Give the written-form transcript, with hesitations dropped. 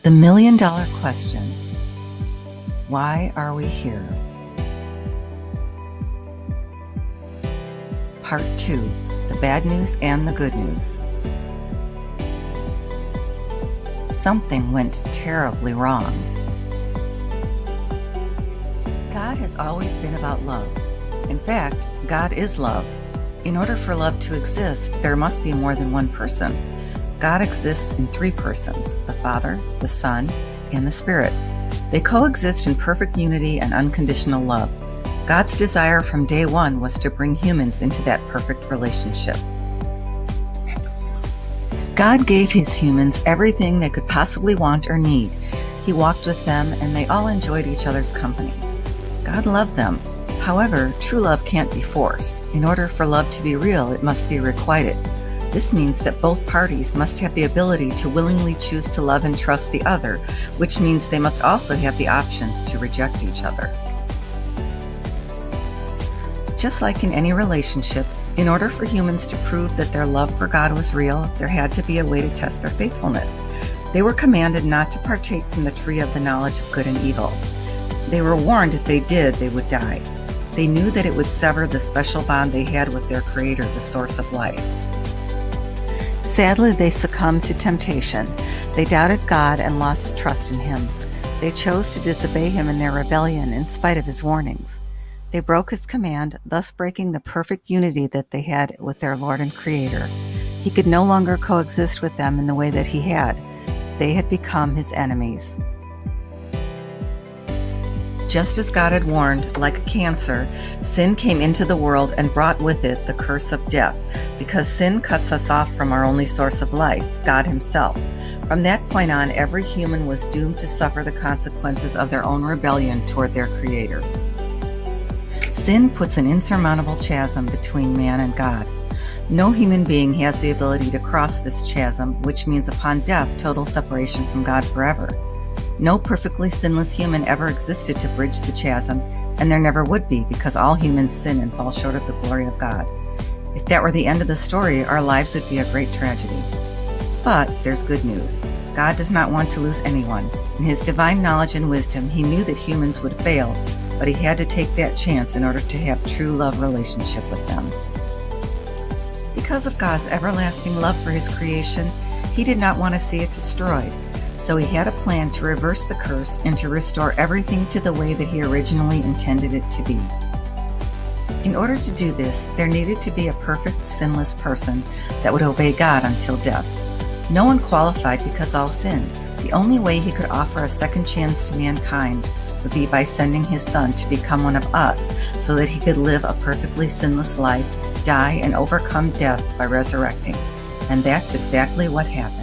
The million-dollar question: why are we here? Part 2, the bad news and the good news. Something went terribly wrong. God has always been about love. In fact, God is love. In order for love to exist, there must be more than one person. God exists in three persons: the Father, the Son, and the Spirit. They coexist in perfect unity and unconditional love. God's desire from day one was to bring humans into that perfect relationship. God gave his humans everything they could possibly want or need. He walked with them, and they all enjoyed each other's company. God loved them. However, true love can't be forced. In order for love to be real, it must be requited. This means that both parties must have the ability to willingly choose to love and trust the other, which means they must also have the option to reject each other. Just like in any relationship, in order for humans to prove that their love for God was real, there had to be a way to test their faithfulness. They were commanded not to partake from the tree of the knowledge of good and evil. They were warned if they did, they would die. They knew that it would sever the special bond they had with their Creator, the source of life. Sadly, they succumbed to temptation. They doubted God and lost trust in Him. They chose to disobey Him in their rebellion in spite of His warnings. They broke His command, thus breaking the perfect unity that they had with their Lord and Creator. He could no longer coexist with them in the way that He had. They had become His enemies. Just as God had warned, like a cancer, sin came into the world and brought with it the curse of death, because sin cuts us off from our only source of life, God Himself. From that point on, every human was doomed to suffer the consequences of their own rebellion toward their Creator. Sin puts an insurmountable chasm between man and God. No human being has the ability to cross this chasm, which means upon death, total separation from God forever. No perfectly sinless human ever existed to bridge the chasm, and there never would be, because all humans sin and fall short of the glory of God. If that were the end of the story, our lives would be a great tragedy. But there's good news. God does not want to lose anyone. In His divine knowledge and wisdom, He knew that humans would fail, but He had to take that chance in order to have true love relationship with them. Because of God's everlasting love for His creation, He did not want to see it destroyed. So He had a plan to reverse the curse and to restore everything to the way that He originally intended it to be. In order to do this, there needed to be a perfect, sinless person that would obey God until death. No one qualified because all sinned. The only way He could offer a second chance to mankind would be by sending His Son to become one of us, so that He could live a perfectly sinless life, die, and overcome death by resurrecting. And that's exactly what happened.